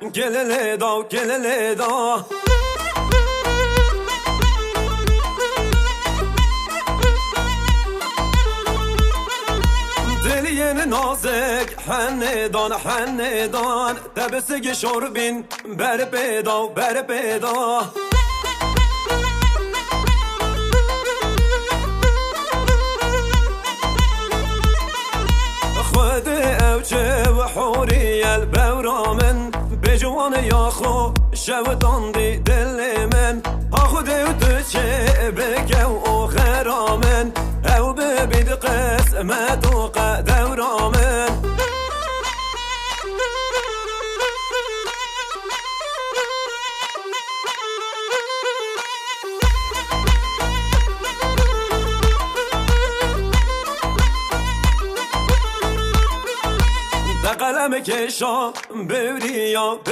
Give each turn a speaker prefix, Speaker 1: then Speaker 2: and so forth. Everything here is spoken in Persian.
Speaker 1: gelele da gelele da. دلین نازک حندان حندان دبسگ شربین بر پیدا بر پیدا. خود اوچه و حوری البورامن بجوان یاخو شودان دی دل من آخو دیو چه بگو او غرامن او ببید قسمت و قدورامن. قلم کشا بوریا